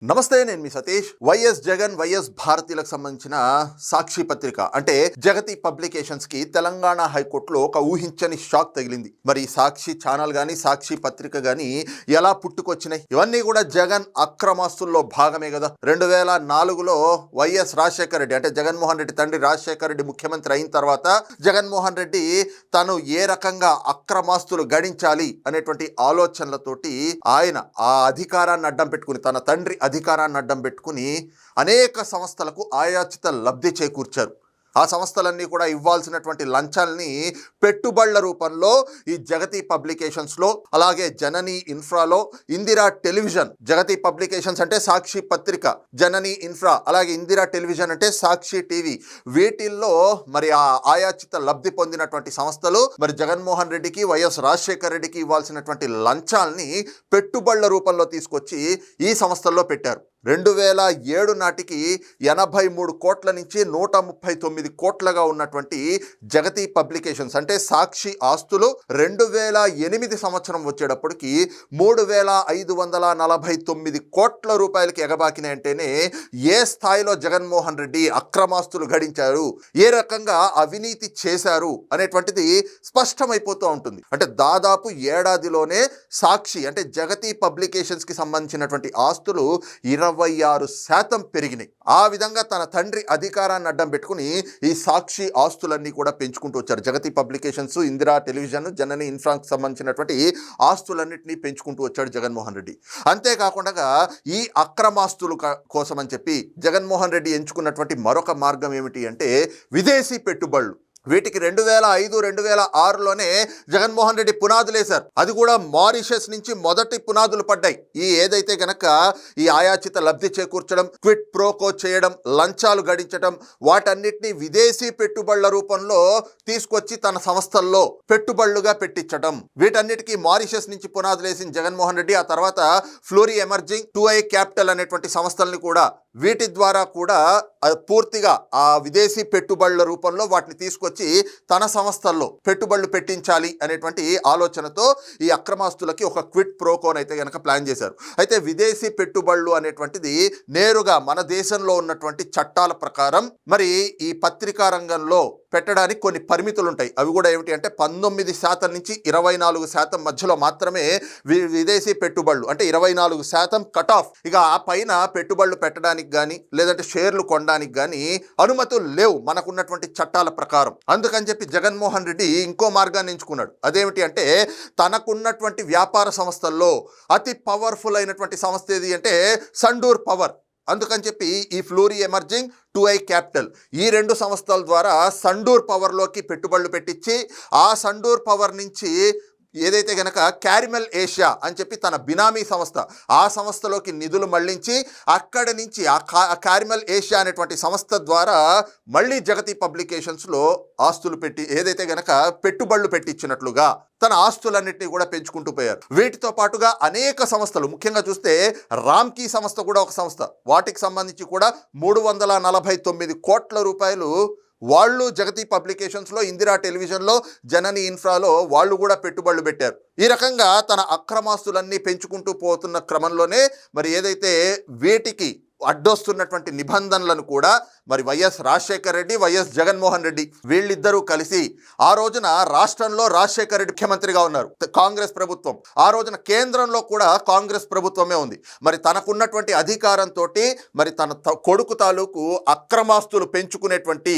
నమస్తే, నేను మీ Satish. YS Jagan YS భారతీయులకు సంబంధించిన సాక్షి పత్రిక అంటే జగతి పబ్లికేషన్స్ కి తెలంగాణ హైకోర్టులో ఒక ఊహించని షాక్ తగిలింది. మరి సాక్షి ఛానల్ గాని సాక్షి పత్రిక గాని ఎలా పుట్టుకొచ్చినాయి? ఇవన్నీ కూడా జగన్ అక్రమాస్తుల్లో భాగమే కదా. 2004లో వైఎస్ రాజశేఖర రెడ్డి అంటే జగన్మోహన్ రెడ్డి తండ్రి రాజశేఖర రెడ్డి ముఖ్యమంత్రి అయిన తర్వాత జగన్మోహన్ రెడ్డి తను ఏ రకంగా అక్రమాస్తులు గడించాలి అనేటువంటి ఆలోచనలతోటి ఆయన ఆ అధికారాన్ని అడ్డం పెట్టుకుని తన తండ్రి అధికారాన్ని అడ్డం పెట్టుకుని అనేక సంస్థలకు ఆయాచిత లబ్ధి చేకూర్చారు. ఆ సంస్థలన్నీ కూడా ఇవ్వాల్సినటువంటి లంచాల్ని పెట్టుబడుల రూపంలో ఈ జగతి పబ్లికేషన్స్లో, అలాగే జనని ఇన్ఫ్రాలో, ఇందిరా టెలివిజన్, జగతి పబ్లికేషన్స్ అంటే సాక్షి పత్రిక, జనని ఇన్ఫ్రా, అలాగే ఇందిరా టెలివిజన్ అంటే సాక్షి టీవీ, వీటిల్లో మరి ఆ ఆయాచిత లబ్ధి పొందినటువంటి సంస్థలు మరి జగన్మోహన్ రెడ్డికి వైఎస్ రాజశేఖర రెడ్డికి ఇవ్వాల్సినటువంటి లంచాల్ని పెట్టుబడుల రూపంలో తీసుకొచ్చి ఈ సంస్థల్లో పెట్టారు. 2007 నాటికి 83 కోట్ల నుంచి 139 కోట్లగా ఉన్నటువంటి జగతి పబ్లికేషన్స్ అంటే సాక్షి ఆస్తులు 2008 సంవత్సరం వచ్చేటప్పటికి 3549 కోట్ల రూపాయలకి ఎగబాకినాయంటేనే ఏ స్థాయిలో జగన్మోహన్ రెడ్డి అక్రమాస్తులు గడించారు, ఏ రకంగా అవినీతి చేశారు అనేటువంటిది స్పష్టమైపోతూ ఉంటుంది. అంటే దాదాపు ఏడాదిలోనే సాక్షి అంటే జగతి పబ్లికేషన్స్ కి సంబంధించినటువంటి ఆస్తులు 26% పెరిగినాయి. ఆ విధంగా తన తండ్రి అధికారాన్ని అడ్డం పెట్టుకుని ఈ సాక్షి ఆస్తులన్నీ కూడా పెంచుకుంటూ వచ్చారు. జగతి పబ్లికేషన్స్, ఇందిరా టెలివిజన్, జనని ఇన్ఫ్రాకి సంబంధించినటువంటి ఆస్తులన్నింటినీ పెంచుకుంటూ వచ్చాడు జగన్మోహన్ రెడ్డి. అంతేకాకుండా ఈ అక్రమాస్తులు కోసం అని చెప్పి జగన్మోహన్ రెడ్డి ఎంచుకున్నటువంటి మరొక మార్గం ఏమిటి అంటే విదేశీ పెట్టుబడులు. వీటికి 2005, 2006లోనే జగన్మోహన్ రెడ్డి పునాదులు వేశారు. అది కూడా మారిషస్ నుంచి మొదటి పునాదులు పడ్డాయి. ఈ ఏదైతే గనక ఈ ఆయాచిత లబ్ధి చేకూర్చడం, క్విట్ ప్రోకో చేయడం, లంచాలు గడించడం, వాటన్నిటిని విదేశీ పెట్టుబడుల రూపంలో తీసుకొచ్చి తన సంస్థల్లో పెట్టుబడులుగా పెట్టించడం, వీటన్నిటికీ మారిషస్ నుంచి పునాదులు వేసిన జగన్మోహన్ రెడ్డి ఆ తర్వాత ఫ్లోరీ ఎమర్జింగ్, 2i క్యాపిటల్ అనేటువంటి సంస్థల్ని కూడా వీటి ద్వారా కూడా పూర్తిగా ఆ విదేశీ పెట్టుబడుల రూపంలో వాటిని తీసుకొచ్చి తన సంస్థల్లో పెట్టుబడులు పెట్టించాలి అనేటువంటి ఆలోచనతో ఈ అక్రమాస్తులకి ఒక క్విట్ ప్రోకోన్ అయితే కనుక ప్లాన్ చేశారు. అయితే విదేశీ పెట్టుబడులు అనేటువంటిది నేరుగా మన దేశంలో ఉన్నటువంటి చట్టాల ప్రకారం మరి ఈ పత్రికా రంగంలో పెట్టడానికి కొన్ని పరిమితులు ఉంటాయి. అవి కూడా ఏమిటి అంటే 19% నుంచి 24% మధ్యలో మాత్రమే విదేశీ పెట్టుబడులు అంటే 24% కట్ ఆఫ్. ఇక ఆ పైన పెట్టుబడులు పెట్టడానికి కానీ లేదంటే షేర్లు కొనడానికి కానీ అనుమతులు లేవు మనకున్నటువంటి చట్టాల ప్రకారం. అందుకని చెప్పి జగన్మోహన్ రెడ్డి ఇంకో మార్గాన్ని ఎంచుకున్నాడు. అదేమిటి అంటే తనకున్నటువంటి వ్యాపార సంస్థల్లో అతి పవర్ఫుల్ అయినటువంటి సంస్థ ఏది అంటే సండూర్ పవర్. అందుకని చెప్పి ఈ ఫ్లోరీ ఎమర్జింగ్, 2i క్యాపిటల్ ఈ రెండు సంస్థల ద్వారా సండూర్ పవర్లోకి పెట్టుబడులు పెట్టించి ఆ సండూర్ పవర్ నుంచి ఏదైతే గనక క్యారిమెల్ ఏషియా అని చెప్పి తన బినామీ సంస్థ, ఆ సంస్థలోకి నిధులు మళ్లించి అక్కడి నుంచి ఆ క్యారిమెల్ ఏషియా అనేటువంటి సంస్థ ద్వారా మళ్ళీ జగతి పబ్లికేషన్స్లో ఆస్తులు పెట్టి ఏదైతే గనక పెట్టుబడులు పెట్టించినట్లుగా తన ఆస్తులన్నింటినీ కూడా పెంచుకుంటూ పోయారు. వీటితో పాటుగా అనేక సంస్థలు, ముఖ్యంగా చూస్తే రామ్కీ సంస్థ కూడా ఒక సంస్థ, వాటికి సంబంధించి కూడా 349 కోట్ల రూపాయలు వాళ్ళు జగతి పబ్లికేషన్స్లో, ఇందిరా టెలివిజన్లో, జనని ఇన్ఫ్రాలో వాళ్ళు కూడా పెట్టుబడులు పెట్టారు. ఈ రకంగా తన అక్రమాస్తులన్నీ పెంచుకుంటూ పోతున్న క్రమంలోనే మరి ఏదైతే వీటికి అడ్డొస్తున్నటువంటి నిబంధనలను కూడా మరి వైఎస్ రాజశేఖర రెడ్డి, వైఎస్ జగన్మోహన్ రెడ్డి వీళ్ళిద్దరూ కలిసి ఆ రోజున రాష్ట్రంలో రాజశేఖర రెడ్డి ముఖ్యమంత్రిగా ఉన్నారు, కాంగ్రెస్ ప్రభుత్వం. ఆ రోజున కేంద్రంలో కూడా కాంగ్రెస్ ప్రభుత్వమే ఉంది. మరి తనకున్నటువంటి అధికారంతో మరి తన కొడుకు తాలూకు అక్రమాస్తులు పెంచుకునేటువంటి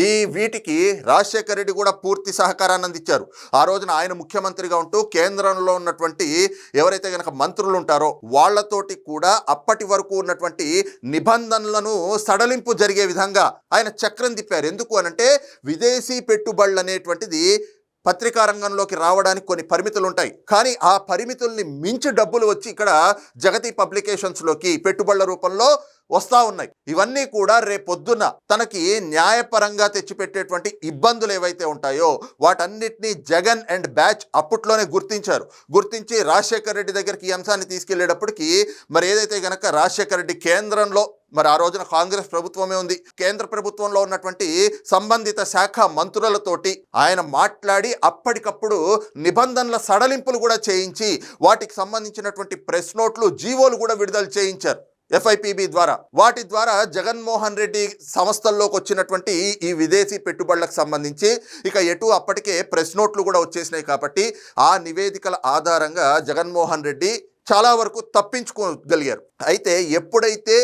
ఈ వీటికి రాజశేఖర రెడ్డి కూడా పూర్తి సహకారాన్ని అందించారు. ఆ రోజున ఆయన ముఖ్యమంత్రిగా ఉంటూ కేంద్రంలో ఉన్నటువంటి ఎవరైతే కనుక మంత్రులు ఉంటారో వాళ్ళతోటి కూడా అప్పటి వరకు ఉన్నటువంటి నిబంధనలను సడలింపు జరిగే విధంగా ఆయన చక్రం తిప్పారు. ఎందుకు అనంటే విదేశీ పెట్టుబడులు అనేటువంటిది పత్రికా రంగంలోకి రావడానికి కొన్ని పరిమితులు ఉంటాయి. కానీ ఆ పరిమితుల్ని మించి డబ్బులు వచ్చి ఇక్కడ జగతి పబ్లికేషన్స్లోకి పెట్టుబడుల రూపంలో వస్తూ ఉన్నాయి. ఇవన్నీ కూడా రేపొద్దున తనకి న్యాయపరంగా తెచ్చిపెట్టేటువంటి ఇబ్బందులు ఏవైతే ఉంటాయో వాటన్నిటినీ జగన్ అండ్ బ్యాచ్ అప్పట్లోనే గుర్తించి రాజశేఖర రెడ్డి దగ్గరికి ఈ అంశాన్ని తీసుకెళ్లేటప్పటికి మరి ఏదైతే గనక రాజశేఖర రెడ్డి కేంద్రంలో మరి ఆ రోజున కాంగ్రెస్ ప్రభుత్వమే ఉంది, కేంద్ర ప్రభుత్వంలో ఉన్నటువంటి సంబంధిత శాఖ మంత్రులతోటి ఆయన మాట్లాడి అప్పటికప్పుడు నిబంధనల సడలింపులు కూడా చేయించి వాటికి సంబంధించినటువంటి ప్రెస్ నోట్లు, జీవోలు కూడా విడుదల చేయించారు. ఎఫ్ఐపిబి ద్వారా. వాటి ద్వారా జగన్మోహన్ రెడ్డి సంస్థల్లోకి వచ్చినటువంటి ఈ విదేశీ పెట్టుబడులకు సంబంధించి ఇక ఎటు అప్పటికే ప్రెస్ నోట్లు కూడా వచ్చేసినాయి కాబట్టి ఆ నివేదికల ఆధారంగా జగన్మోహన్ రెడ్డి చాలా వరకు తప్పించుకోగలిగారు. అయితే ఎప్పుడైతే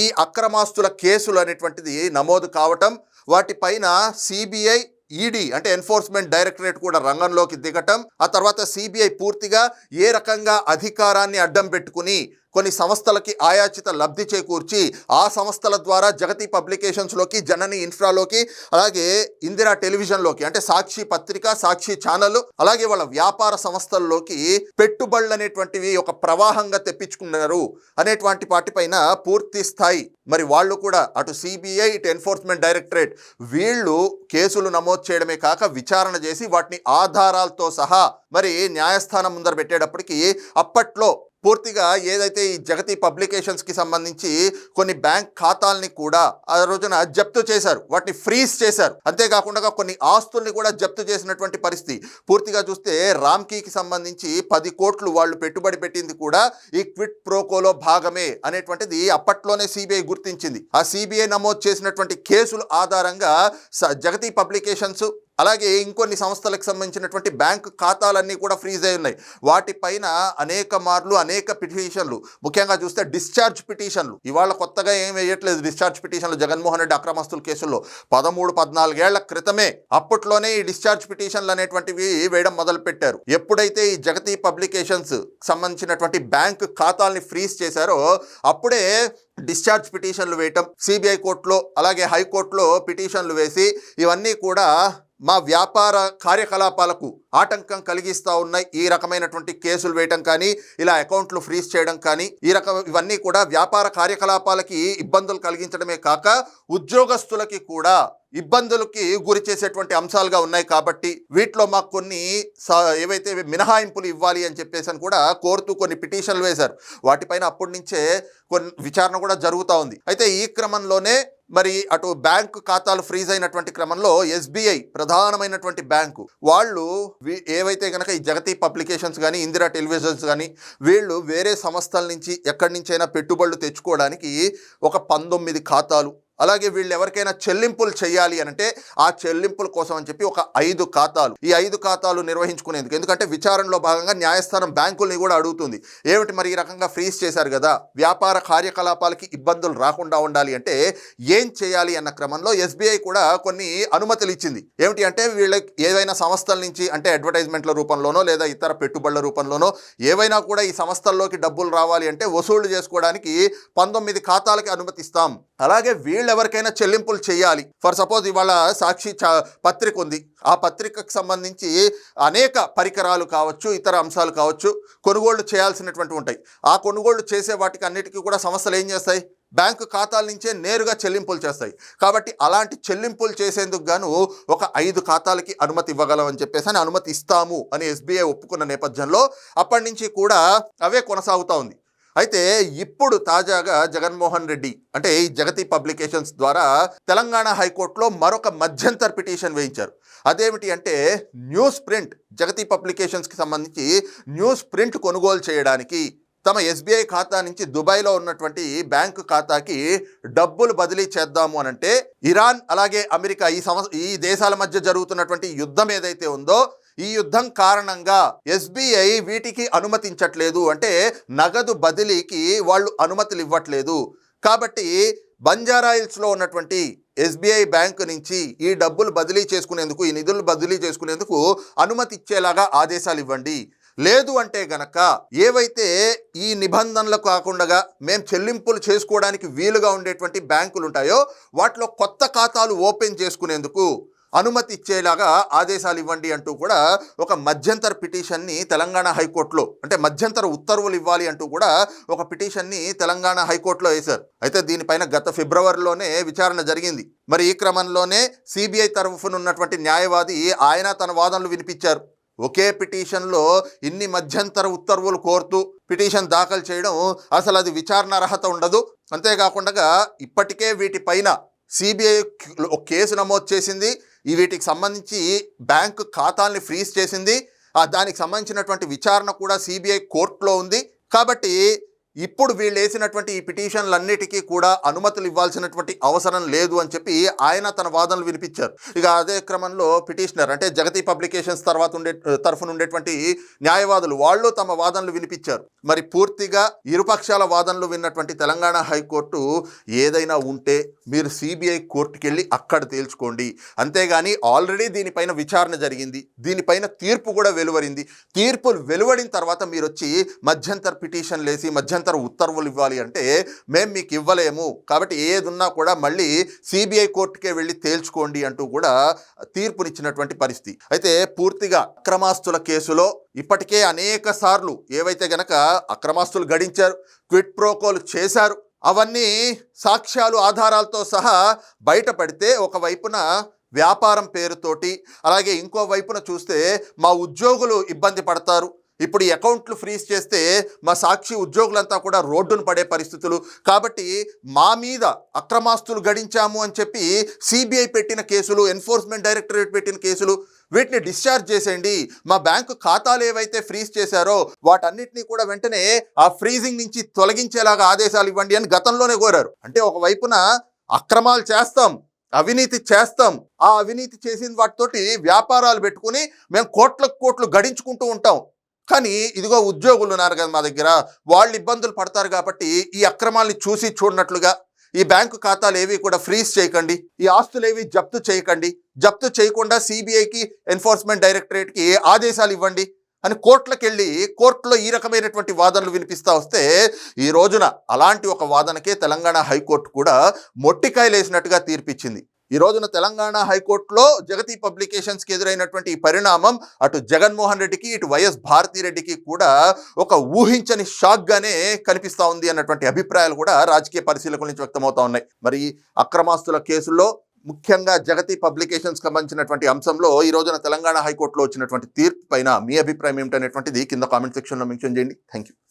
ఈ అక్రమాస్తుల కేసులు అనేటువంటిది నమోదు కావటం, వాటిపైన సిబిఐ, ఈడీ అంటే ఎన్ఫోర్స్మెంట్ డైరెక్టరేట్ కూడా రంగంలోకి దిగటం, ఆ తర్వాత సిబిఐ పూర్తిగా ఏ రకంగా అధికారాన్ని అడ్డం పెట్టుకుని కొన్ని సంస్థలకి ఆయాచిత లబ్ధి చేకూర్చి ఆ సంస్థల ద్వారా జగతి పబ్లికేషన్స్లోకి, జనని ఇన్ఫ్రాలోకి, అలాగే ఇందిరా టెలివిజన్లోకి అంటే సాక్షి పత్రిక, సాక్షి ఛానల్, అలాగే వాళ్ళ వ్యాపార సంస్థల్లోకి పెట్టుబడులు అనేటువంటివి ఒక ప్రవాహంగా తెప్పించుకున్నారు అనేటువంటి వాటిపైన పూర్తి స్థాయి మరి వాళ్ళు కూడా అటు సిబిఐ, ఇటు ఎన్ఫోర్స్మెంట్ డైరెక్టరేట్ వీళ్ళు కేసులు నమోదు చేయడమే కాక విచారణ చేసి వాటిని ఆధారాలతో సహా మరి న్యాయస్థానం ముందర పెట్టేటప్పటికి అప్పట్లో పూర్తిగా ఏదైతే ఈ జగతి పబ్లికేషన్స్కి సంబంధించి కొన్ని బ్యాంక్ ఖాతాలని కూడా ఆ రోజున జప్తు చేశారు, వాటిని ఫ్రీజ్ చేశారు. అంతేకాకుండా కొన్ని ఆస్తుల్ని కూడా జప్తు చేసినటువంటి పరిస్థితి. పూర్తిగా చూస్తే రామ్కీకి సంబంధించి 10 కోట్లు వాళ్ళు పెట్టుబడి పెట్టింది కూడా ఈ క్విట్ ప్రోకోలో భాగమే అనేటువంటిది అప్పట్లోనే సిబిఐ గుర్తించింది. ఆ సిబిఐ నమోదు చేసినటువంటి కేసుల ఆధారంగా జగతి పబ్లికేషన్స్ అలాగే ఇంకొన్ని సంస్థలకు సంబంధించినటువంటి బ్యాంకు ఖాతాలన్నీ కూడా ఫ్రీజ్ అయి ఉన్నాయి. వాటిపైన అనేక మార్లు అనేక పిటిషన్లు, ముఖ్యంగా చూస్తే డిశ్చార్జ్ పిటిషన్లు, ఇవాళ కొత్తగా ఏం వేయట్లేదు డిశ్చార్జ్ పిటిషన్లు జగన్మోహన్ రెడ్డి అక్రమస్తుల కేసుల్లో. 13-14 ఏళ్ల క్రితమే అప్పట్లోనే ఈ డిశ్చార్జ్ పిటిషన్లు అనేటువంటివి వేయడం మొదలుపెట్టారు. ఎప్పుడైతే ఈ జగతి పబ్లికేషన్స్ సంబంధించినటువంటి బ్యాంకు ఖాతాల్ని ఫ్రీజ్ చేశారో అప్పుడే డిశ్చార్జ్ పిటిషన్లు వేయటం, సిబిఐ కోర్టులో అలాగే హైకోర్టులో పిటిషన్లు వేసి ఇవన్నీ కూడా మా వ్యాపార కార్యకలాపాలకు ఆటంకం కలిగిస్తూ ఉన్నాయి, ఈ రకమైనటువంటి కేసులు వేయటం కానీ, ఇలా అకౌంట్లు ఫ్రీజ్ చేయడం కానీ, ఇవన్నీ కూడా వ్యాపార కార్యకలాపాలకి ఇబ్బందులు కలిగించడమే కాక ఉద్యోగస్తులకి కూడా ఇబ్బందులకి గురి చేసేటువంటి అంశాలుగా ఉన్నాయి. కాబట్టి వీటిలో మాకు కొన్ని ఏవైతే మినహాయింపులు ఇవ్వాలి అని చెప్పేసి అని కూడా కోరుతూ కొన్ని పిటిషన్లు వేశారు. వాటిపైన అప్పటి నుంచే కొన్ని విచారణ కూడా జరుగుతూ ఉంది. అయితే ఈ క్రమంలోనే మరి అటు బ్యాంకు ఖాతాలు ఫ్రీజ్ అయినటువంటి క్రమంలో ఎస్బీఐ ప్రధానమైనటువంటి బ్యాంకు వాళ్ళు ఏవైతే కనుక ఈ జగతి పబ్లికేషన్స్ కానీ, ఇందిరా టెలివిజన్స్ కానీ వీళ్ళు వేరే సంస్థల నుంచి ఎక్కడి నుంచైనా పెట్టుబడులు తెచ్చుకోవడానికి ఒక 19 ఖాతాలు, అలాగే వీళ్ళు ఎవరికైనా చెల్లింపులు చేయాలి అంటే ఆ చెల్లింపుల కోసం అని చెప్పి ఒక 5 ఖాతాలు, ఈ 5 ఖాతాలు నిర్వహించుకునేందుకు. ఎందుకంటే విచారణలో భాగంగా న్యాయస్థానం బ్యాంకుల్ని కూడా అడుగుతుంది, ఏమిటి మరి ఈ రకంగా ఫ్రీజ్ చేశారు కదా, వ్యాపార కార్యకలాపాలకి ఇబ్బందులు రాకుండా ఉండాలి అంటే ఏం చేయాలి అన్న క్రమంలో ఎస్బీఐ కూడా కొన్ని అనుమతులు ఇచ్చింది. ఏమిటి అంటే వీళ్ళకి ఏవైనా సంస్థల నుంచి అంటే అడ్వర్టైజ్మెంట్ల రూపంలోనో లేదా ఇతర పెట్టుబడుల రూపంలోనో ఏవైనా కూడా ఈ సంస్థల్లోకి డబ్బులు రావాలి అంటే వసూళ్లు చేసుకోవడానికి 19 ఖాతాలకి అనుమతిస్తాం. అలాగే వీళ్ళు ఎవరికైనా చెల్లింపులు చేయాలి, ఫర్ సపోజ్ ఇవాళ సాక్షి పత్రిక ఉంది, ఆ పత్రికకు సంబంధించి అనేక పరికరాలు కావచ్చు, ఇతర అంశాలు కావచ్చు కొనుగోళ్లు చేయాల్సినటువంటి ఉంటాయి. ఆ కొనుగోళ్లు చేసే వాటికి అన్నిటికీ కూడా సంస్థలు ఏం చేస్తాయి, బ్యాంకు ఖాతాల నుంచే నేరుగా చెల్లింపులు చేస్తాయి. కాబట్టి అలాంటి చెల్లింపులు చేసేందుకు గాను ఒక 5 ఖాతాలకి అనుమతి ఇవ్వగలమని చెప్పేసి అనుమతి ఇస్తాము అని ఎస్బీఐ ఒప్పుకున్న నేపథ్యంలో అప్పటి నుంచి కూడా అవే కొనసాగుతూ ఉంది. అయితే ఇప్పుడు తాజాగా జగన్మోహన్ రెడ్డి అంటే ఈ జగతి పబ్లికేషన్స్ ద్వారా తెలంగాణ హైకోర్టులో మరొక మధ్యంతర పిటిషన్ వేయించారు. అదేమిటి అంటే న్యూస్ ప్రింట్, జగతి పబ్లికేషన్స్కి సంబంధించి న్యూస్ ప్రింట్ కొనుగోలు చేయడానికి తమ ఎస్బీఐ ఖాతా నుంచి దుబాయ్లో ఉన్నటువంటి బ్యాంకు ఖాతాకి డబ్బులు బదిలీ చేద్దాము అనంటే ఇరాన్ అలాగే అమెరికా ఈ దేశాల మధ్య జరుగుతున్నటువంటి యుద్ధం ఏదైతే ఉందో ఈ యుద్ధం కారణంగా ఎస్బీఐ వీటికి అనుమతించట్లేదు, అంటే నగదు బదిలీకి వాళ్ళు అనుమతులు ఇవ్వట్లేదు. కాబట్టి బంజారాయిల్స్లో ఉన్నటువంటి ఎస్బీఐ బ్యాంకు నుంచి ఈ డబ్బులు బదిలీ చేసుకునేందుకు, ఈ నిధులు బదిలీ చేసుకునేందుకు అనుమతి ఇచ్చేలాగా ఆదేశాలు ఇవ్వండి. లేదు అంటే గనక ఏవైతే ఈ నిబంధనలు కాకుండా మేము చెల్లింపులు చేసుకోవడానికి వీలుగా ఉండేటువంటి బ్యాంకులు ఉంటాయో వాటిలో కొత్త ఖాతాలు ఓపెన్ చేసుకునేందుకు అనుమతి ఇచ్చేలాగా ఆదేశాలు ఇవ్వండి అంటూ కూడా ఒక మధ్యంతర పిటిషన్ని తెలంగాణ హైకోర్టులో, అంటే మధ్యంతర ఉత్తర్వులు ఇవ్వాలి అంటూ కూడా ఒక పిటిషన్ని తెలంగాణ హైకోర్టులో వేశారు. అయితే దీనిపైన గత ఫిబ్రవరిలోనే విచారణ జరిగింది. మరి ఈ క్రమంలోనే సిబిఐ తరఫున ఉన్నటువంటి న్యాయవాది ఆయన తన వాదనలు వినిపించారు. ఒకే పిటిషన్లో ఇన్ని మధ్యంతర ఉత్తర్వులు కోరుతూ పిటిషన్ దాఖలు చేయడం అసలు అది విచారణ అర్హత ఉండదు. అంతేకాకుండా ఇప్పటికే వీటిపైన సిబిఐ కేసు నమోదు చేసింది, వీటికి సంబంధించి బ్యాంకు ఖాతాల్ని ఫ్రీజ్ చేసింది, దానికి సంబంధించినటువంటి విచారణ కూడా సిబిఐ కోర్టులో ఉంది. కాబట్టి ఇప్పుడు వీళ్ళు వేసినటువంటి ఈ పిటిషన్లన్నిటికీ కూడా అనుమతులు ఇవ్వాల్సినటువంటి అవసరం లేదు అని చెప్పి ఆయన తన వాదనలు వినిపించారు. ఇక అదే క్రమంలో పిటిషనర్ అంటే జగతి పబ్లికేషన్స్ తరఫున ఉండేటువంటి న్యాయవాదులు వాళ్ళు తమ వాదనలు వినిపించారు. మరి పూర్తిగా ఇరుపక్షాల వాదనలు విన్నటువంటి తెలంగాణ హైకోర్టు ఏదైనా ఉంటే మీరు సిబిఐ కోర్టుకి వెళ్ళి అక్కడ తేల్చుకోండి, అంతేగాని ఆల్రెడీ దీనిపైన విచారణ జరిగింది, దీనిపైన తీర్పు కూడా వెలువరింది, తీర్పులు వెలువడిన తర్వాత మీరు వచ్చి మధ్యంతర పిటిషన్లు వేసి మధ్యంతర ఉత్తర్వులు ఇవ్వాలి అంటే మేము మీకు ఇవ్వలేము, కాబట్టి ఏదున్నా కూడా మళ్ళీ సిబిఐ కోర్టుకే వెళ్ళి తేల్చుకోండి అంటూ కూడా తీర్పునిచ్చినటువంటి పరిస్థితి. అయితే పూర్తిగా అక్రమాస్తుల కేసులో ఇప్పటికే అనేక సార్లు ఏవైతే గనక అక్రమాస్తులు గడించారు, క్విట్ ప్రోకోలు చేశారు, అవన్నీ సాక్ష్యాలు ఆధారాలతో సహా బయటపడితే ఒకవైపున వ్యాపారం పేరుతోటి, అలాగే ఇంకో వైపున చూస్తే మా ఉద్యోగులు ఇబ్బంది పడతారు, ఇప్పుడు ఈ అకౌంట్లు ఫ్రీజ్ చేస్తే మా సాక్షి ఉద్యోగులంతా కూడా రోడ్డును పడే పరిస్థితులు, కాబట్టి మా మీద అక్రమాస్తులు గడించాము అని చెప్పి సిబిఐ పెట్టిన కేసులు, ఎన్ఫోర్స్మెంట్ డైరెక్టరేట్ పెట్టిన కేసులు, వీటిని డిశ్చార్జ్ చేసేయండి, మా బ్యాంకు ఖాతాలు ఏవైతే ఫ్రీజ్ చేశారో వాటన్నిటినీ కూడా వెంటనే ఆ ఫ్రీజింగ్ నుంచి తొలగించేలాగా ఆదేశాలు ఇవ్వండి అని గతంలోనే కోరారు. అంటే ఒకవైపున అక్రమాలు చేస్తాం, అవినీతి చేస్తాం, ఆ అవినీతి చేసిన వాటితోటి వ్యాపారాలు పెట్టుకుని మేము కోట్లు గడించుకుంటూ ఉంటాం, కానీ ఇదిగో ఉద్యోగులు ఉన్నారు కదా మా దగ్గర, వాళ్ళు ఇబ్బందులు పడతారు కాబట్టి ఈ అక్రమాల్ని చూసి చూడనట్లుగా ఈ బ్యాంకు ఖాతాలు ఏవి కూడా ఫ్రీజ్ చేయకండి, ఈ ఆస్తులు ఏవి జప్తు చేయకండి, జప్తు చేయకుండా సిబిఐకి ఎన్ఫోర్స్మెంట్ డైరెక్టరేట్కి ఆదేశాలు ఇవ్వండి అని కోర్టులకు వెళ్ళి కోర్టులో ఈ రకమైనటువంటి వాదనలు వినిపిస్తూ వస్తే ఈ రోజున అలాంటి ఒక వాదనకే తెలంగాణ హైకోర్టు కూడా మొట్టికాయలు వేసినట్టుగా తీర్పిచ్చింది. ఈ రోజున తెలంగాణ హైకోర్టులో జగతి పబ్లికేషన్స్కి ఎదురైనటువంటి ఈ పరిణామం అటు జగన్మోహన్ రెడ్డికి ఇటు వైఎస్ భారతిరెడ్డికి కూడా ఒక ఊహించని షాక్గానే కనిపిస్తూ ఉంది అన్నటువంటి అభిప్రాయాలు కూడా రాజకీయ పరిశీలకుల నుంచి వ్యక్తమవుతా ఉన్నాయి. మరి అక్రమాస్తుల కేసుల్లో ముఖ్యంగా జగతి పబ్లికేషన్స్ సంబంధించినటువంటి అంశంలో ఈ రోజున తెలంగాణ హైకోర్టులో వచ్చినటువంటి తీర్పు పైన మీ అభిప్రాయం ఏమిటనేటువంటిది కింద కామెంట్ సెక్షన్లో మెన్షన్ చేయండి. Thank you.